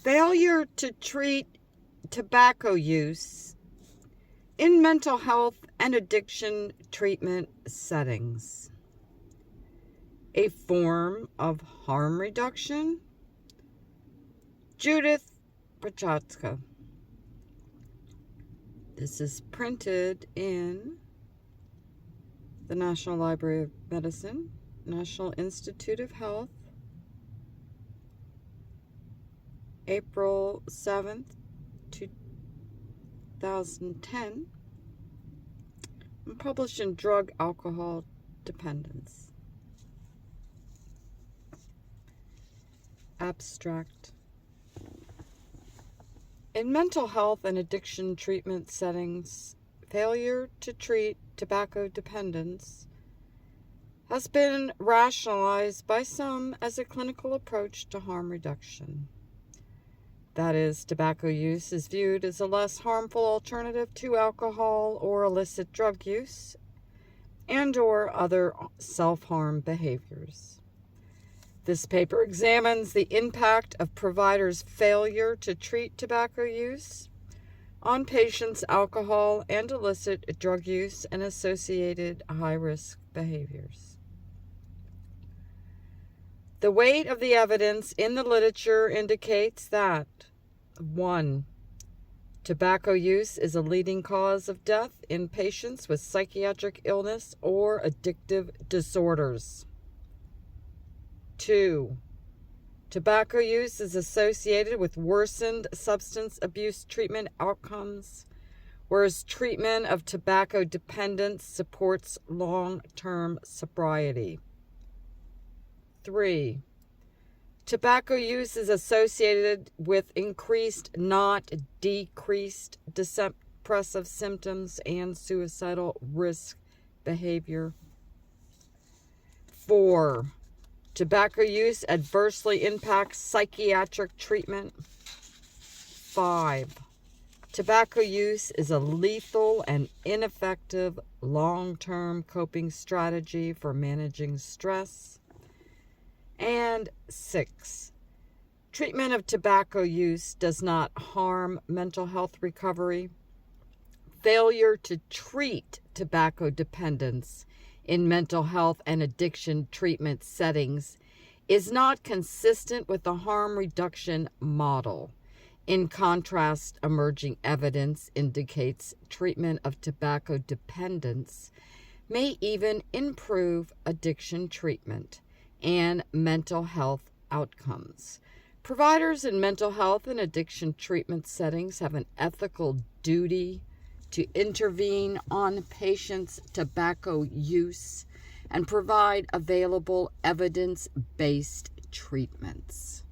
Failure to treat tobacco use in mental health and addiction treatment settings. A form of harm reduction. Judith Prochaska. This is printed in the National Library of Medicine, National Institute of Health, April 7th, 2010, and published in Drug Alcohol Dependence. Abstract. In mental health and addiction treatment settings, failure to treat tobacco dependence has been rationalized by some as a clinical approach to harm reduction. That is, tobacco use is viewed as a less harmful alternative to alcohol or illicit drug use and/or other self-harm behaviors. This paper examines the impact of providers' failure to treat tobacco use on patients' alcohol and illicit drug use and associated high-risk behaviors. The weight of the evidence in the literature indicates that 1. Tobacco use is a leading cause of death in patients with psychiatric illness or addictive disorders. 2. Tobacco use is associated with worsened substance abuse treatment outcomes, whereas treatment of tobacco dependence supports long-term sobriety. 3. Tobacco use is associated with increased, not decreased, depressive symptoms and suicidal risk behavior. 4. Tobacco use adversely impacts psychiatric treatment. 5. Tobacco use is a lethal and ineffective long-term coping strategy for managing stress. And 6. Treatment of tobacco use does not harm mental health recovery. Failure to treat tobacco dependence in mental health and addiction treatment settings is not consistent with the harm reduction model. In contrast, emerging evidence indicates treatment of tobacco dependence may even improve addiction treatment and mental health outcomes. Providers in mental health and addiction treatment settings have an ethical duty to intervene on patients' tobacco use and provide available evidence-based treatments.